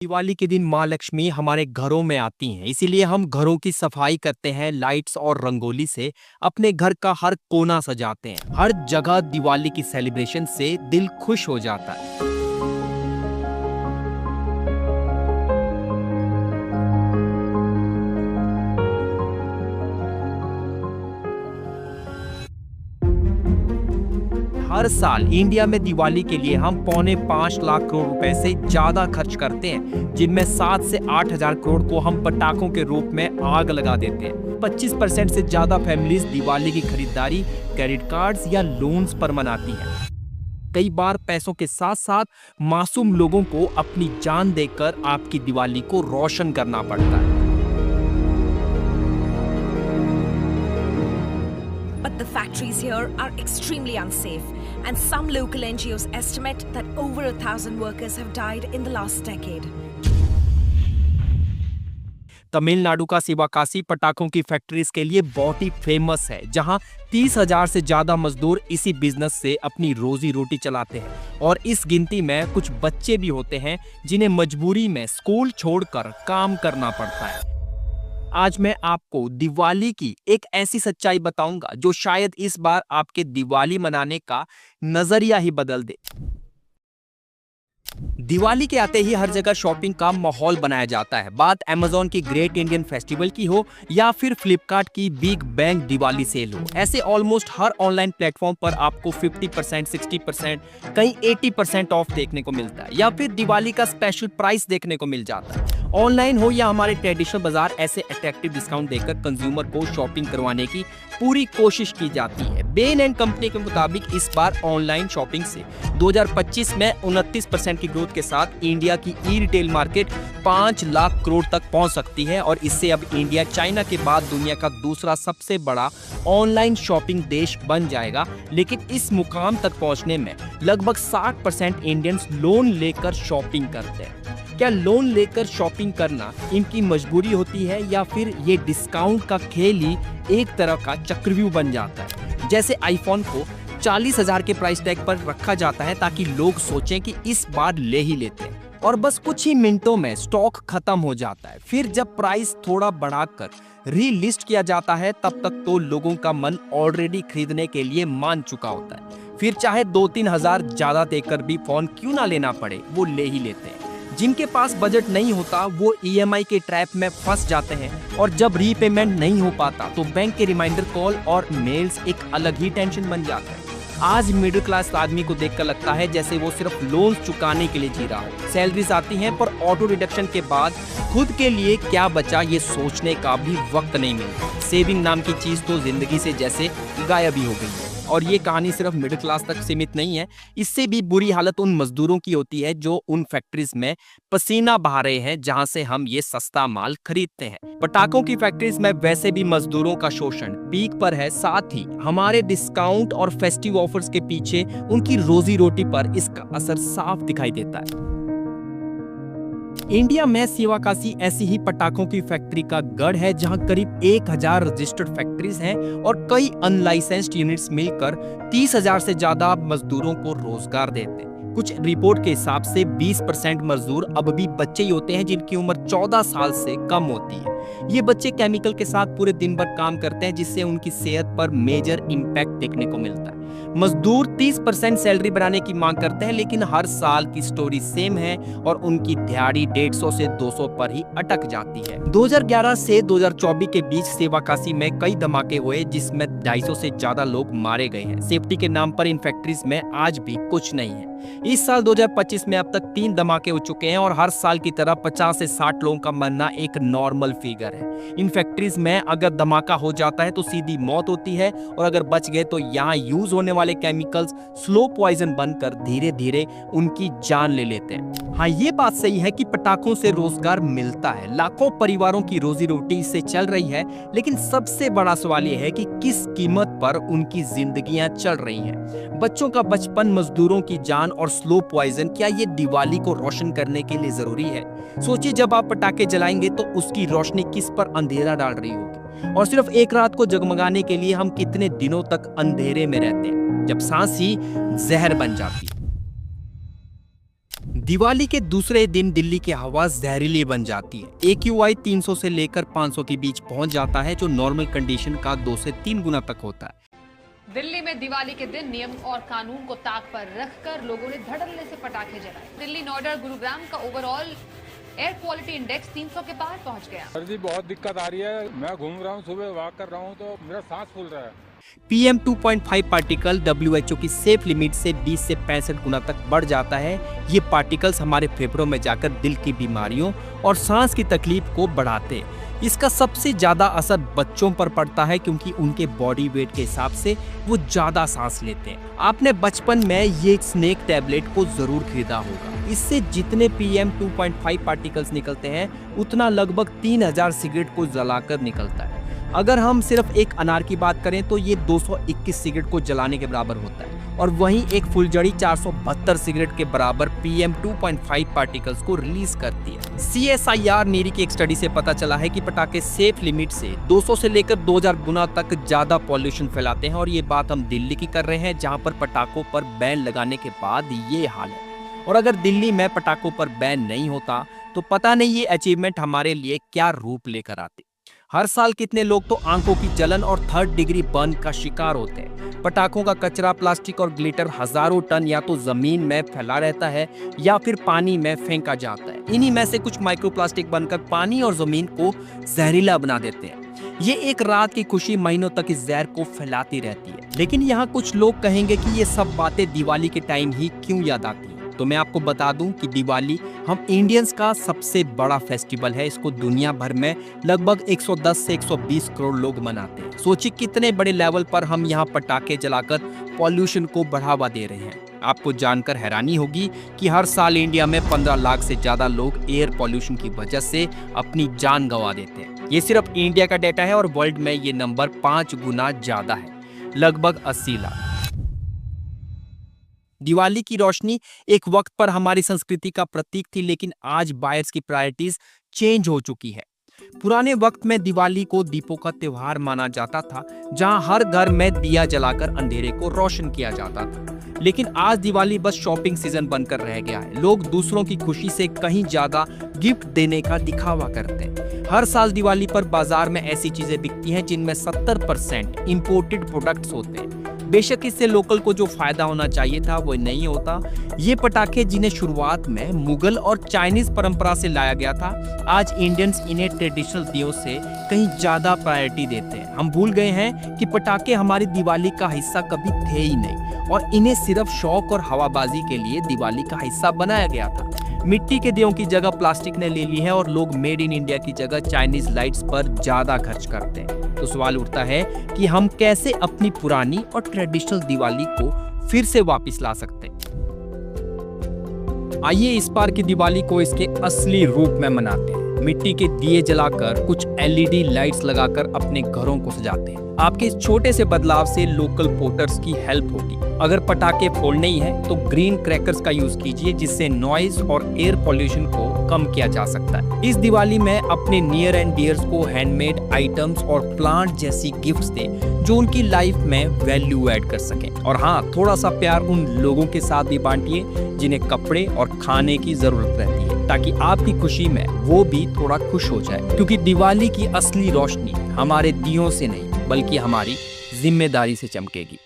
दिवाली के दिन माँ लक्ष्मी हमारे घरों में आती हैं, इसीलिए हम घरों की सफाई करते हैं, लाइट्स और रंगोली से अपने घर का हर कोना सजाते हैं। हर जगह दिवाली की सेलिब्रेशन से दिल खुश हो जाता है। हर साल इंडिया में दिवाली के लिए हम 4.25 लाख करोड़ रुपए से ज्यादा खर्च करते हैं, जिनमें 7 से 8 हजार करोड़ को हम पटाखों के रूप में आग लगा देते हैं। 25% से ज्यादा फैमिलीज दिवाली की खरीदारी क्रेडिट कार्ड्स या लोन्स पर मनाती हैं। कई बार पैसों के साथ साथ मासूम लोगों को अपनी जान देकर आपकी दिवाली को रोशन करना पड़ता है। But the factories here are extremely unsafe, and some local NGOs estimate that over 1,000 workers have died in the last decade. Tamil Nadu का शिवाकाशी पटाखों की फैक्ट्रीज के लिए बहुत ही फेमस है, जहां 30,000 से ज्यादा मजदूर इसी बिजनेस से अपनी रोजी रोटी चलाते हैं और इस गिनती में कुछ बच्चे भी होते हैं जिन्हें मजबूरी में स्कूल छोड़कर काम करना पड़ता है। आज मैं आपको दिवाली की एक ऐसी सच्चाई बताऊंगा जो शायद इस बार आपके दिवाली मनाने का नजरिया ही बदल दे। दिवाली के आते ही हर जगह शॉपिंग का माहौल बनाया जाता है। बात अमेज़न की ग्रेट इंडियन फेस्टिवल की हो या फिर फ्लिपकार्ट की बिग बैंग दिवाली सेल हो, ऐसे ऑलमोस्ट हर ऑनलाइन प्लेटफॉर्म पर आपको 50%, 60%, कहीं 80% ऑफ देखने को मिलता है या फिर दिवाली का स्पेशल प्राइस देखने को मिल जाता है। ऑनलाइन हो या हमारे ट्रेडिशनल बाजार, ऐसे अट्रैक्टिव डिस्काउंट देकर कंज्यूमर को शॉपिंग करवाने की पूरी कोशिश की जाती है। बेन एंड कंपनी के मुताबिक इस बार ऑनलाइन शॉपिंग से 2025 में 29% की ग्रोथ के साथ इंडिया की ई रिटेल मार्केट 5 लाख करोड़ तक पहुंच सकती है और इससे अब इंडिया चाइना के बाद दुनिया का दूसरा सबसे बड़ा ऑनलाइन शॉपिंग देश बन जाएगा। लेकिन इस मुकाम तक पहुंचने में लगभग 60% इंडियंस लोन लेकर शॉपिंग करते हैं। क्या लोन लेकर शॉपिंग करना इनकी मजबूरी होती है या फिर ये डिस्काउंट का खेल ही एक तरह का चक्रव्यूह बन जाता है? जैसे आईफोन को 40,000 के प्राइस टैग पर रखा जाता है ताकि लोग सोचें कि इस बार ले ही लेते हैं और बस कुछ ही मिनटों में स्टॉक खत्म हो जाता है। फिर जब प्राइस थोड़ा बढ़ाकर रीलिस्ट किया जाता है तब तक तो लोगों का मन ऑलरेडी खरीदने के लिए मान चुका होता है। फिर चाहे 2-3 हजार ज्यादा देकर भी फोन क्यों ना लेना पड़े, वो ले ही लेते हैं। जिनके पास बजट नहीं होता वो ईएमआई के ट्रैप में फंस जाते हैं और जब रीपेमेंट नहीं हो पाता तो बैंक के रिमाइंडर कॉल और मेल्स एक अलग ही टेंशन बन जाता है। आज मिडिल क्लास आदमी को देखकर लगता है जैसे वो सिर्फ लोन चुकाने के लिए जी रहा हो। सैलरीज आती हैं पर ऑटो डिडक्शन के बाद खुद के लिए क्या बचा ये सोचने का भी वक्त नहीं मिलता। सेविंग नाम की चीज तो जिंदगी से जैसे गायब ही हो गई है। और ये कहानी सिर्फ मिडिल क्लास तक सीमित नहीं है, इससे भी बुरी हालत उन मजदूरों की होती है जो उन फैक्ट्रीज में पसीना बहा रहे हैं जहां से हम ये सस्ता माल खरीदते हैं। पटाखों की फैक्ट्रीज में वैसे भी मजदूरों का शोषण पीक पर है, साथ ही हमारे डिस्काउंट और फेस्टिव ऑफर्स के पीछे उनकी रोजी रोटी पर इसका असर साफ दिखाई देता है। इंडिया में शिवाकाशी ऐसी ही पटाखों की फैक्ट्री का गढ़ है जहां करीब 1,000 रजिस्टर्ड फैक्ट्रीज हैं और कई अनलाइसेंस्ड यूनिट्स मिलकर 30,000 से ज्यादा मजदूरों को रोजगार देते हैं। कुछ रिपोर्ट के हिसाब से 20% मजदूर अब भी बच्चे ही होते हैं जिनकी उम्र 14 साल से कम होती है। ये बच्चे केमिकल के साथ पूरे दिन भर काम करते हैं जिससे उनकी सेहत पर मेजर इम्पैक्ट देखने को मिलता है। मजदूर 30% सैलरी बनाने की मांग करते हैं लेकिन हर साल की स्टोरी सेम है और उनकी दिहाड़ी 150 से 200 पर ही अटक जाती है। 2011 से 2024 के बीच शिवाकाशी में कई धमाके हुए जिसमें 250 से ज्यादा लोग मारे गए हैं। सेफ्टी के नाम पर इन फैक्ट्रीज में आज भी कुछ नहीं है। इस साल 2025 में अब तक 3 धमाके हो चुके हैं और हर साल की तरह 50 से 60 लोगों का मरना एक नॉर्मल फिगर है। इन फैक्ट्रीज में अगर धमाका हो जाता है तो सीधी मौत होती है और अगर बच गए तो यहाँ यूज होने वाले केमिकल्स स्लो पॉइजन बनकर धीरे धीरे उनकी जान ले लेते हैं। हाँ, ये बात सही है कि पटाखों से रोजगार मिलता है, लाखों परिवारों की रोजी रोटी इससे चल रही है, लेकिन सबसे बड़ा सवाल यह है कि किस कीमत पर उनकी जिंदगियां चल रही हैं। बच्चों का बचपन, मजदूरों की जान और स्लो पॉइजन, क्या ये दिवाली को रोशन करने के लिए जरूरी है? सोचिए, जब आप पटाखे जलाएंगे तो उसकी रोशनी किस पर अंधेरा डाल रही होगी और सिर्फ एक रात को जगमगाने के लिए हम कितने दिनों तक अंधेरे में रहते हैं जब सांस ही जहर बन जाती है। दिवाली के दूसरे दिन दिल्ली की हवा जहरीली बन जाती है। AQI 300 से लेकर 500 के बीच पहुंच जाता है, जो नॉर्मल कंडीशन का 2 से 3 गुना तक होता है। दिल्ली में दिवाली के दिन नियम और कानून को ताक पर रखकर लोगों ने धड़ल्ले से पटाखे जलाए। दिल्ली, नोएडा, गुरुग्राम का ओवरऑल एयर क्वालिटी इंडेक्स 300 के पार पहुंच गया। सर जी बहुत दिक्कत आ रही है। मैं घूम रहा हूँ, सुबह वॉक कर रहा हूँ तो मेरा सांस फूल रहा है। PM 2.5 पार्टिकल WHO की सेफ लिमिट से 20 से 65 गुना तक बढ़ जाता है। ये पार्टिकल्स हमारे फेफड़ों में जाकर दिल की बीमारियों और सांस की तकलीफ को बढ़ाते हैं। इसका सबसे ज्यादा असर बच्चों पर पड़ता है, क्योंकि उनके बॉडी वेट के हिसाब से वो ज्यादा सांस लेते हैं। आपने बचपन में ये स्नेक टैबलेट को जरूर खरीदा होगा। इससे जितने PM 2.5 पार्टिकल्स निकलते हैं, उतना लगभग 3000 सिगरेट को जलाकर निकलता है। अगर हम सिर्फ एक अनार की बात करें तो ये 221 सिगरेट को जलाने के बराबर होता है, और वहीं एक फुलझड़ी 472 सिगरेट के बराबर PM 2.5 पार्टिकल्स को रिलीज करती है। CSIR नीरी की एक स्टडी से पता चला है कि पटाखे सेफ लिमिट से 200 से लेकर 2000 गुना तक ज्यादा पॉल्यूशन फैलाते हैं, और ये बात हम दिल्ली की कर रहे हैं, जहां पर पटाखों पर बैन लगाने के बाद ये हाल है। और अगर दिल्ली में पटाखों पर बैन नहीं होता तो पता नहीं ये अचीवमेंट हमारे लिए क्या रूप लेकर आती। हर साल कितने लोग तो आंखों की जलन और 3rd डिग्री बर्न का शिकार होते हैं। पटाखों का कचरा, प्लास्टिक और ग्लिटर हजारों टन या तो जमीन में फैला रहता है या फिर पानी में फेंका जाता है। इन्हीं में से कुछ माइक्रोप्लास्टिक बनकर पानी और जमीन को जहरीला बना देते हैं। ये एक रात की खुशी महीनों तक इस जहर को फैलाती रहती है। लेकिन यहाँ कुछ लोग कहेंगे कि ये सब बातें दिवाली के टाइम ही क्यों याद आती है। तो मैं आपको बता दूं कि दिवाली हम इंडियंस का सबसे बड़ा फेस्टिवल है। इसको दुनिया भर में लगभग 110 से 120 करोड़ लोग मनाते हैं। सोचिए कितने बड़े लेवल पर हम यहाँ पटाखे जलाकर पॉल्यूशन को बढ़ावा दे रहे हैं। आपको जानकर हैरानी होगी कि हर साल इंडिया में 15 लाख से ज्यादा लोग एयर पॉल्यूशन की वजह से अपनी जान गंवा देते हैं। ये सिर्फ इंडिया का डेटा है, और वर्ल्ड में ये नंबर 5 गुना ज्यादा है, लगभग 80 लाख। दिवाली की रोशनी एक वक्त पर हमारी संस्कृति का प्रतीक थी, लेकिन आज बायर्स की प्रायोरिटीज चेंज हो चुकी है। पुराने वक्त में दिवाली को दीपों का त्योहार माना जाता था, जहां हर घर में दिया जलाकर अंधेरे को रोशन किया जाता था। लेकिन आज दिवाली बस शॉपिंग सीजन बनकर रह गया है। लोग दूसरों की खुशी से कहीं ज्यादा गिफ्ट देने का दिखावा करते हैं। हर साल दिवाली पर बाजार में ऐसी चीजें बिकती हैं जिनमें 70% इंपोर्टेड प्रोडक्ट्स होते हैं। बेशक इससे लोकल को जो फायदा होना चाहिए था वो नहीं होता। ये पटाखे जिन्हें शुरुआत में मुगल और चाइनीज परंपरा से लाया गया था, आज इंडियंस इन्हें ट्रेडिशनल दियों से कहीं ज्यादा प्रायोरिटी देते हैं। हम भूल गए हैं कि पटाखे हमारी दिवाली का हिस्सा कभी थे ही नहीं, और इन्हें सिर्फ शौक और हवाबाजी के लिए दिवाली का हिस्सा बनाया गया था। मिट्टी के दियों की जगह प्लास्टिक ने ले ली है, और लोग मेड इन इंडिया की जगह चाइनीज लाइट्स पर ज्यादा खर्च करते हैं। तो सवाल उठता है कि हम कैसे अपनी पुरानी और ट्रेडिशनल दिवाली को फिर से वापस ला सकते हैं। आइए इस बार की दिवाली को इसके असली रूप में मनाते हैं। मिट्टी के दिए जलाकर, कुछ LED लाइट्स लगाकर अपने घरों को सजाते हैं। आपके इस छोटे से बदलाव से लोकल पोर्टर्स की हेल्प होगी। अगर पटाखे फोड़ने ही है तो ग्रीन क्रैकर्स का यूज कीजिए, जिससे नॉइज और एयर पॉल्यूशन को कम किया जा सकता है। इस दिवाली में अपने नियर एंड डियर्स को हैंडमेड आइटम्स और प्लांट जैसी गिफ्ट्स दें, जो उनकी लाइफ में वैल्यू ऐड कर सकें। और हाँ, थोड़ा सा प्यार उन लोगों के साथ भी बांटिए जिन्हें कपड़े और खाने की जरूरत रहती है, ताकि आपकी खुशी में वो भी थोड़ा खुश हो जाए। क्योंकि दिवाली की असली रोशनी हमारे दियों से नहीं, बल्कि हमारी जिम्मेदारी से चमकेगी।